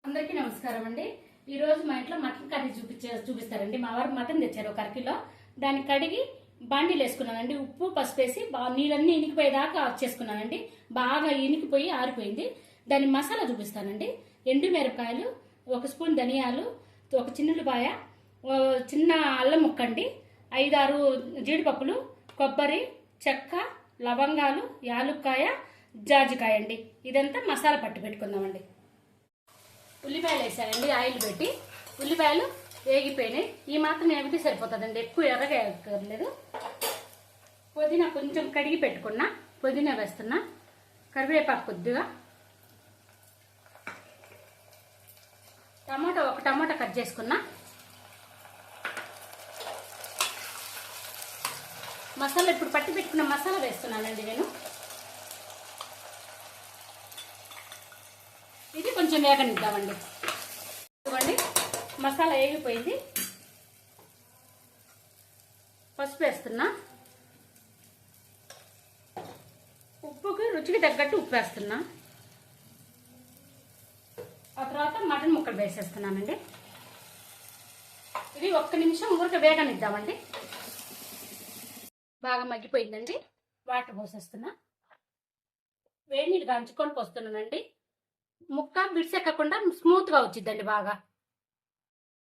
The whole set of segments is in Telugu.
అందరికీ నమస్కారం అండి. ఈ రోజు మా ఇంట్లో మటన్ కర్రీ చూపిస్తారండి. మా వారు మటన్ తెచ్చారు 1 కిలో. దాన్ని కడిగి బాండీలు వేసుకున్నానండి. ఉప్పు పసుపు వేసి నీళ్ళన్నీ ఇనికిపోయేదాకా చేసుకున్నానండి. బాగా ఇనికిపోయి ఆరిపోయింది. దాని మసాలా చూపిస్తానండి. ఎండు మిరపకాయలు, 1 స్పూన్ ధనియాలు, 1 చిన్నులపాయ, చిన్న అల్లం ముక్కండి, 5-6 జీడిపప్పులు, కొబ్బరి, చెక్క, లవంగాలు, యాలుక్కాయ, జాజికాయ అండి. ఇదంతా మసాలా పట్టు పెట్టుకుందామండి. ఉల్లిపాయలు వేసానండి. ఆయిల్ పెట్టి ఉల్లిపాయలు వేగిపోయినాయి. ఈ మాత్రం వేగితే సరిపోతుందండి, ఎక్కువ ఎర్రగా వేయక్కర్లేదు. పుదీనా కొంచెం కడిగి పెట్టుకున్నా, పుదీనా వేస్తున్నా. కరివేపాకు కొద్దిగా, ఒక టమాటా కట్ చేసుకున్నా. మసాలా ఇప్పుడు పట్టి పెట్టుకున్న మసాలా వేస్తున్నానండి నేను. ఇది కొంచెం వేగనిద్దామండి. ఇదిగోండి మసాలా వేగిపోయింది. పసుపు వేస్తున్నా. ఉప్పుకి రుచికి తగ్గట్టు ఉప్పు వేస్తున్నా. ఆ తర్వాత మటన్ ముక్కలు వేసేస్తున్నానండి. ఇది 1 నిమిషం ఊరికే వేగనిద్దామండి. బాగా మగ్గిపోయిందండి. వాటర్ పోసేస్తున్నా. వేడి నీళ్ళు కాంచుకొని పోస్తున్నానండి. ముక్క బిడ్సెక్కకుండా స్మూత్గా వచ్చిద్దండి. బాగా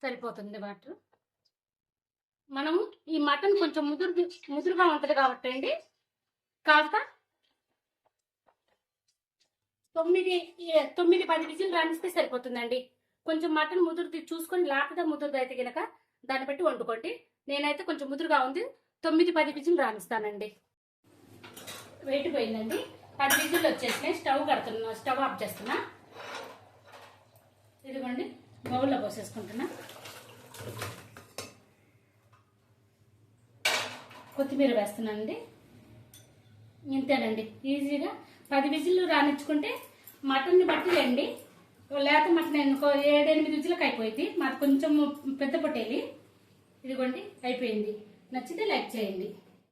సరిపోతుంది వాటర్. మనం ఈ మటన్ కొంచెం ముదురుగా ఉంటుంది కాబట్టి అండి, కాస్త 9-10 విజిల్ రాణిస్తే సరిపోతుందండి. కొంచెం మటన్ ముదురు చూసుకొని లేకపోతే ముదురుది అయితే కనుక దాన్ని బట్టి వండుకోండి. నేనైతే కొంచెం ముదురుగా ఉంది, 9-10 విజిల్ రాణిస్తానండి. వెయిట్ పోయిందండి. 10 విజిల్ వచ్చేసినాయి. స్టవ్ ఆఫ్ చేస్తున్నా. ఇదిగోండి బౌల్లో పోసేసుకుంటున్నా. కొత్తిమీర వేస్తున్నానండి. ఇంతేనండి, ఈజీగా 10 విజిల్లు రానిచ్చుకుంటే మటన్ని బట్టి రండి. లేత మటన్ అనుకో 7-8 విజిల్కి అయిపోయింది. మాకు కొంచెం పెద్ద పొట్టేది. ఇదిగోండి అయిపోయింది. నచ్చితే లైక్ చేయండి.